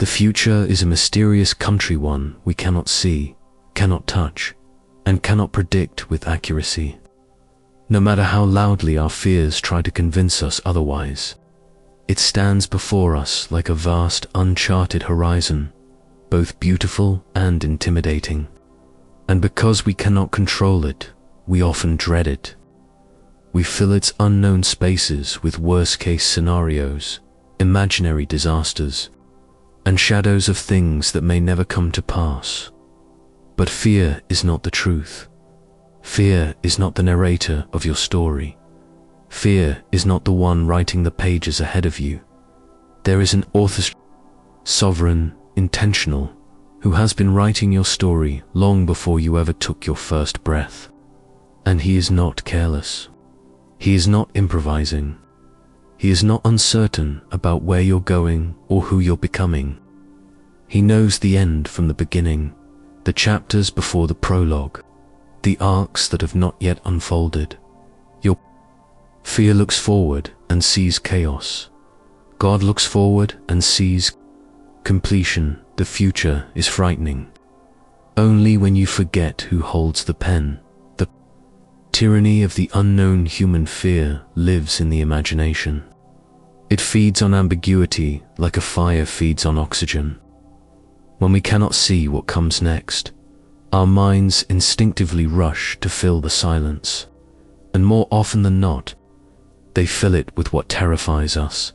The future is a mysterious country, one we cannot see, cannot touch, and cannot predict with accuracy. No matter how loudly our fears try to convince us otherwise, it stands before us like a vast, uncharted horizon, both beautiful and intimidating. And because we cannot control it, we often dread it. We fill its unknown spaces with worst-case scenarios, imaginary disasters, and shadows of things that may never come to pass. But fear is not the truth. Fear is not the narrator of your story. Fear is not the one writing the pages ahead of you. There is an author, sovereign, intentional, who has been writing your story long before you ever took your first breath. And he is not careless. He is not improvising. He is not uncertain about where you're going or who you're becoming. He knows the end from the beginning, the chapters before the prologue, the arcs that have not yet unfolded. Your fear looks forward and sees chaos. God looks forward and sees completion. The future is frightening. Only when you forget who holds the pen. The tyranny of the unknown. Human fear lives in the imagination. It feeds on ambiguity like a fire feeds on oxygen. When we cannot see what comes next, our minds instinctively rush to fill the silence, and more often than not, they fill it with what terrifies us.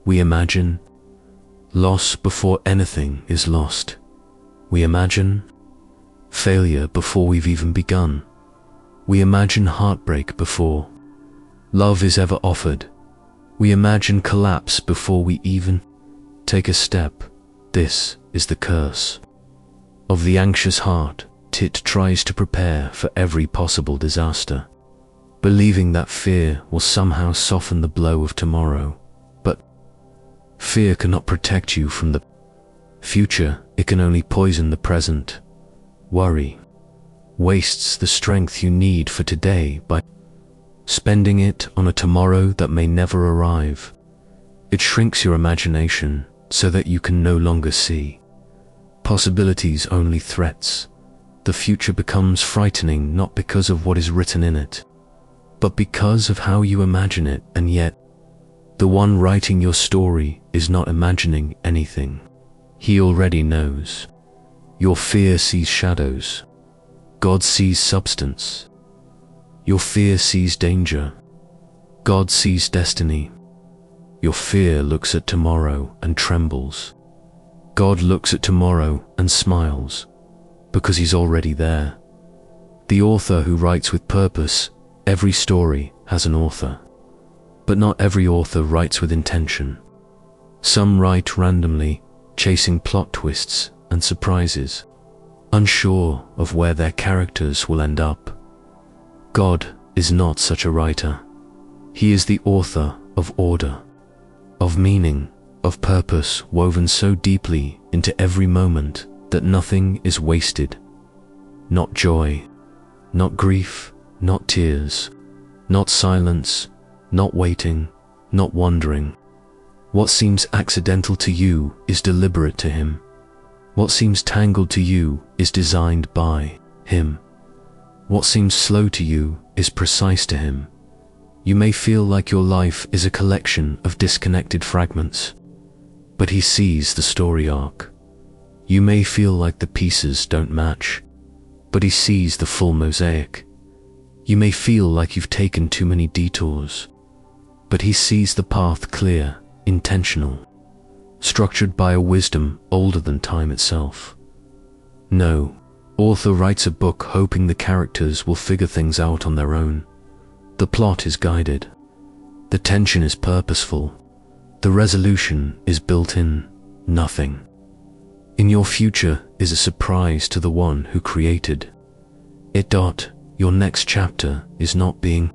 We imagine loss before anything is lost. We imagine failure before we've even begun. We imagine heartbreak before love is ever offered. We imagine collapse before we even take a step. This is the curse of the anxious heart. It tries to prepare for every possible disaster, believing that fear will somehow soften the blow of tomorrow. But fear cannot protect you from the future. It can only poison the present. Worry wastes the strength you need for today by spending it on a tomorrow that may never arrive. It shrinks your imagination so that you can no longer see possibilities, only threats. The future becomes frightening not because of what is written in it, but because of how you imagine it. And yet, the one writing your story is not imagining anything. He already knows. Your fear sees shadows. God sees substance. Your fear sees danger. God sees destiny. Your fear looks at tomorrow and trembles. God looks at tomorrow and smiles, because he's already there. The author who writes with purpose. Every story has an author, but not every author writes with intention. Some write randomly, chasing plot twists and surprises, unsure of where their characters will end up. God is not such a writer. He is the author of order, of meaning, of purpose woven so deeply into every moment that nothing is wasted. Not joy, not grief, not tears, not silence, not waiting, not wondering. What seems accidental to you is deliberate to him. What seems tangled to you is designed by him. What seems slow to you is precise to him. You may feel like your life is a collection of disconnected fragments, but he sees the story arc. You may feel like the pieces don't match, but he sees the full mosaic. You may feel like you've taken too many detours, but he sees the path clear, intentional, structured by a wisdom older than time itself. No author writes a book hoping the characters will figure things out on their own. The plot is guided. The tension is purposeful. The resolution is built in. Nothing in your future is a surprise to the one who created it. Your next chapter is not being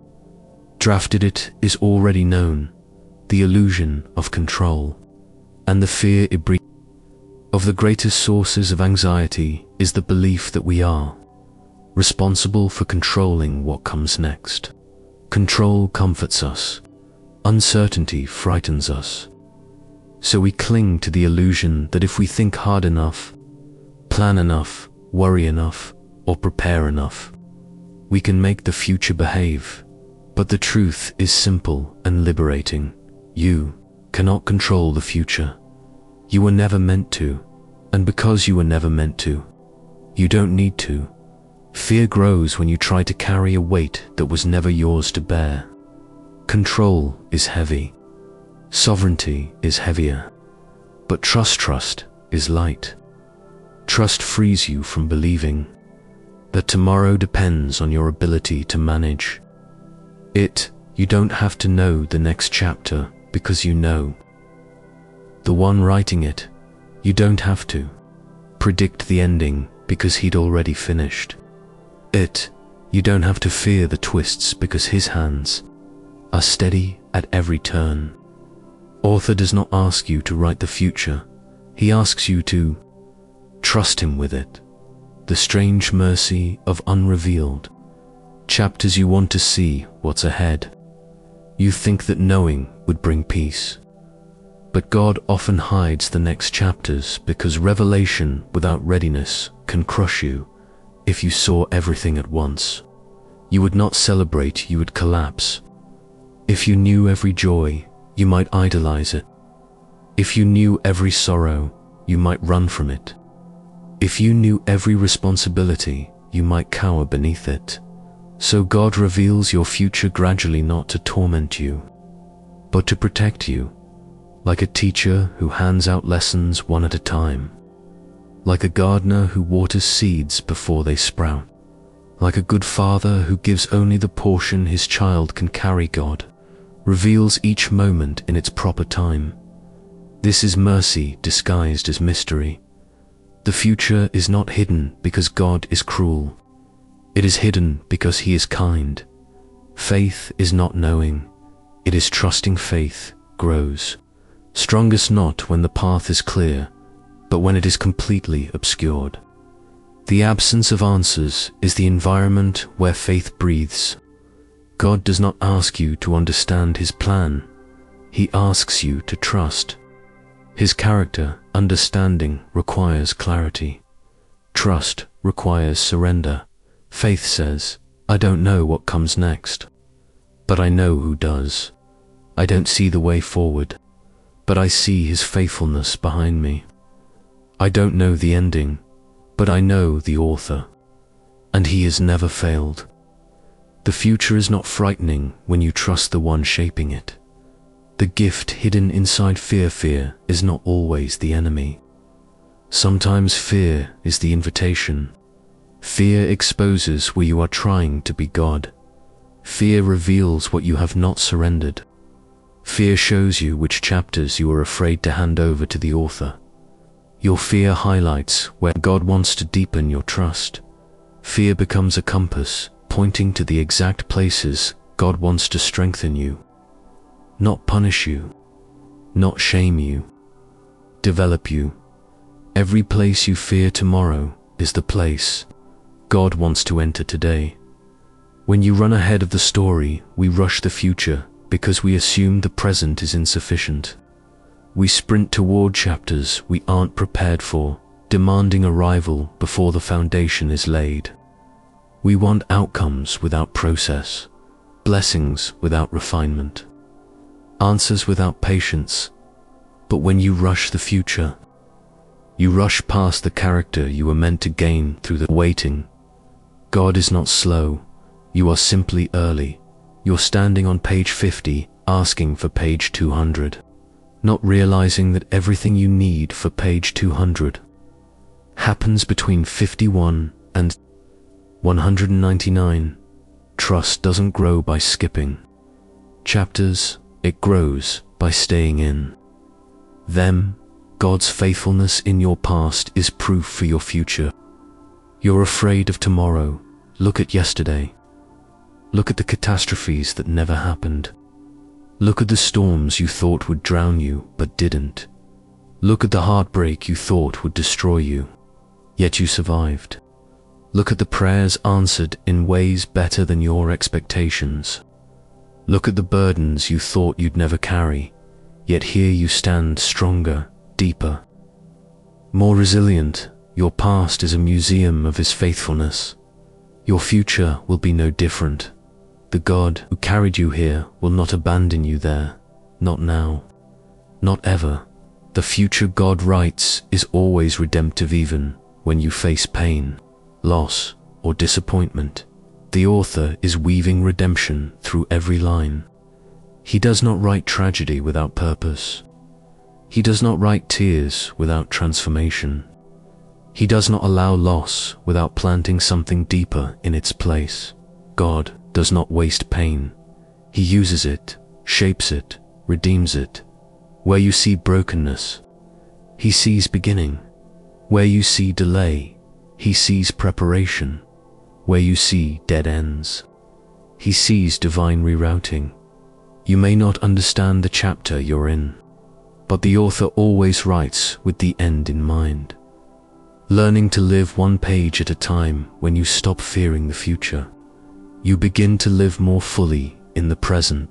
drafted, it is already known. The illusion of control and the fear it breeds of the greatest sources of anxiety is the belief that we are responsible for controlling what comes next. Control comforts us. Uncertainty frightens us. So we cling to the illusion that if we think hard enough, plan enough, worry enough, or prepare enough, we can make the future behave. But the truth is simple and liberating. You cannot control the future. You were never meant to, and because you were never meant to, you don't need to. Fear grows when you try to carry a weight that was never yours to bear. Control is heavy. Sovereignty is heavier. But trust is light. Trust frees you from believing that tomorrow depends on your ability to manage it. You don't have to know the next chapter because you know the one writing it. You don't have to predict the ending because he'd already finished it. You don't have to fear the twists because his hands are steady at every turn. Author does not ask you to write the future. He asks you to trust him with it. The strange mercy of unrevealed chapters. You want to see what's ahead. You think that knowing would bring peace. But God often hides the next chapters because revelation without readiness can crush you. If you saw everything at once, you would not celebrate, you would collapse. If you knew every joy, you might idolize it. If you knew every sorrow, you might run from it. If you knew every responsibility, you might cower beneath it. So God reveals your future gradually, not to torment you, but to protect you, like a teacher who hands out lessons one at a time, like a gardener who waters seeds before they sprout, like a good father who gives only the portion his child can carry. God reveals each moment in its proper time. This is mercy disguised as mystery. The future is not hidden because God is cruel. It is hidden because he is kind. Faith is not knowing. It is trusting. Faith grows strongest not when the path is clear, but when it is completely obscured. The absence of answers is the environment where faith breathes. God does not ask you to understand his plan. He asks you to trust his character. Understanding requires clarity. Trust requires surrender. Faith says, I don't know what comes next, but I know who does. I don't see the way forward, but I see his faithfulness behind me. I don't know the ending, but I know the author, and he has never failed. The future is not frightening when you trust the one shaping it. The gift hidden inside fear. Fear is not always the enemy. Sometimes fear is the invitation. Fear exposes where you are trying to be God. Fear reveals what you have not surrendered. Fear shows you which chapters you are afraid to hand over to the author. Your fear highlights where God wants to deepen your trust. Fear becomes a compass, pointing to the exact places God wants to strengthen you. Not punish you, not shame you, develop you. Every place you fear tomorrow is the place God wants to enter today. When you run ahead of the story, we rush the future because we assume the present is insufficient. We sprint toward chapters we aren't prepared for, demanding arrival before the foundation is laid. We want outcomes without process, blessings without refinement, answers without patience. But when you rush the future, you rush past the character you were meant to gain through the waiting. God is not slow, you are simply early. You're standing on page 50, asking for page 200, not realizing that everything you need for page 200 happens between 51 and 199. Trust doesn't grow by skipping chapters, it grows by staying in them. God's faithfulness in your past is proof for your future. You're afraid of tomorrow. Look at yesterday. Look at the catastrophes that never happened. Look at the storms you thought would drown you, but didn't. Look at the heartbreak you thought would destroy you, yet you survived. Look at the prayers answered in ways better than your expectations. Look at the burdens you thought you'd never carry, Yet here you stand stronger, deeper, more resilient. Your past is a museum of His faithfulness. Your future will be no different. The God who carried you here will not abandon you there. Not now. Not ever. The future God writes is always redemptive even when you face pain, loss, or disappointment. The author is weaving redemption through every line. He does not write tragedy without purpose. He does not write tears without transformation. He does not allow loss without planting something deeper in its place. God does not waste pain. He uses it, shapes it, redeems it. Where you see brokenness, He sees beginning. Where you see delay, He sees preparation. Where you see dead ends, He sees divine rerouting. You may not understand the chapter you're in, but the author always writes with the end in mind. Learning to live one page at a time. When you stop fearing the future, you begin to live more fully in the present.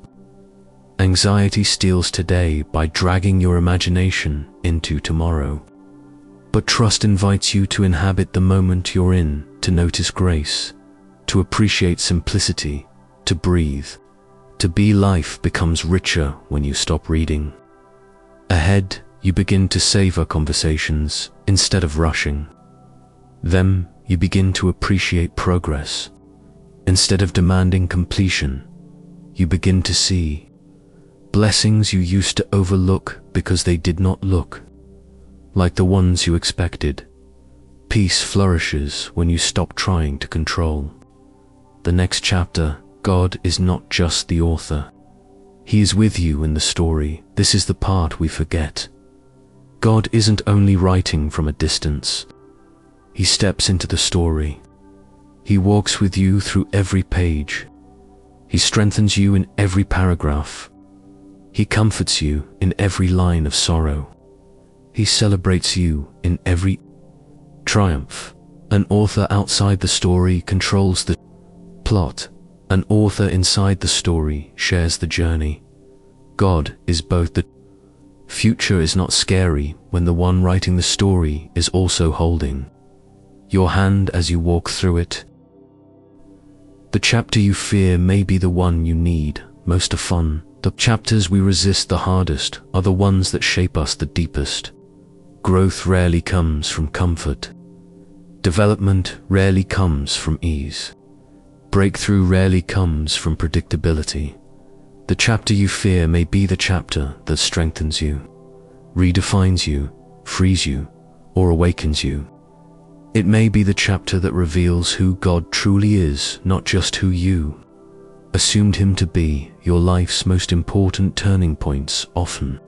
Anxiety steals today by dragging your imagination into tomorrow. But trust invites you to inhabit the moment you're in, to notice grace, to appreciate simplicity, to breathe, to be. Life becomes richer when you stop reading. Ahead, you begin to savor conversations instead of rushing them. You begin to appreciate progress. Instead of demanding completion, you begin to see blessings you used to overlook because they did not look like the ones you expected. Peace flourishes when you stop trying to control the next chapter. God is not just the author. He is with you in the story. This is the part we forget. God isn't only writing from a distance. He steps into the story. He walks with you through every page. He strengthens you in every paragraph. He comforts you in every line of sorrow. He celebrates you in every triumph. An author outside the story controls the plot. An author inside the story shares the journey. God is both. The future is not scary when the one writing the story is also holding your hand as you walk through it. The chapter you fear may be the one you need most. Of fun. The chapters we resist the hardest are the ones that shape us the deepest. Growth rarely comes from comfort. Development rarely comes from ease. Breakthrough rarely comes from predictability. The chapter you fear may be the chapter that strengthens you, redefines you, frees you, or awakens you. It may be the chapter that reveals who God truly is, not just who you assumed Him to be. Your life's most important turning points often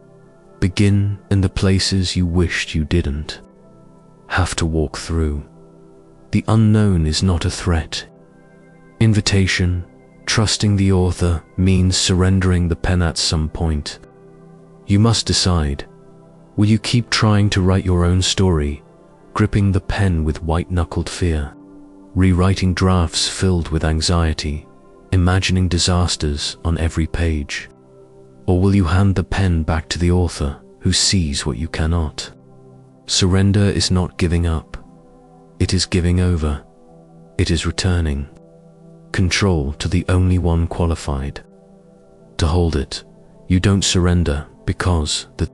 begin in the places you wished you didn't have to walk through. The unknown is not a threat. Invitation. Trusting the author means surrendering the pen at some point. You must decide. Will you keep trying to write your own story, gripping the pen with white-knuckled fear, rewriting drafts filled with anxiety, imagining disasters on every page? Or will you hand the pen back to the author who sees what you cannot? Surrender is not giving up. It is giving over. It is returning control to the only one qualified to hold it. You don't surrender because the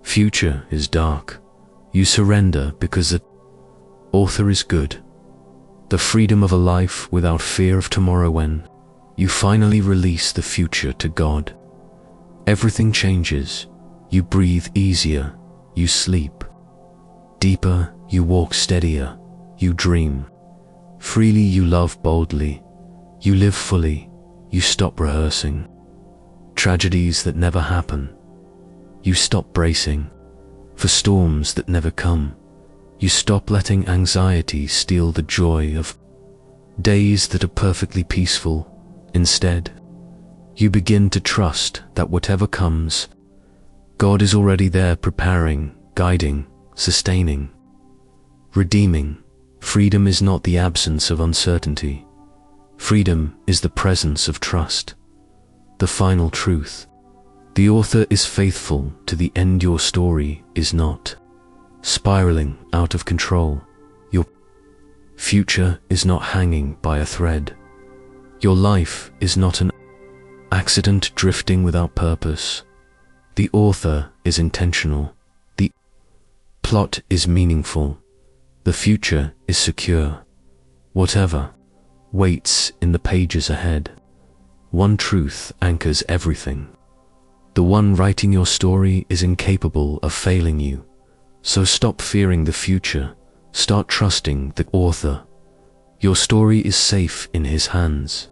future is dark. You surrender because the author is good. The freedom of a life without fear of tomorrow. When you finally release the future to God, everything changes. You breathe easier. You sleep deeper. You walk steadier. You dream freely. You love boldly. You live fully. You stop rehearsing tragedies that never happen. You stop bracing for storms that never come. You stop letting anxiety steal the joy of days that are perfectly peaceful. Instead, you begin to trust that whatever comes, God is already there, preparing, guiding, sustaining, redeeming. Freedom is not the absence of uncertainty. Freedom is the presence of trust. The final truth. The author is faithful to the end. Your story is not spiraling out of control. Your future is not hanging by a thread. Your life is not an accident drifting without purpose. The author is intentional. The plot is meaningful. The future is secure. Whatever waits in the pages ahead, one truth anchors everything. The one writing your story is incapable of failing you. So stop fearing the future. Start trusting the author. Your story is safe in his hands.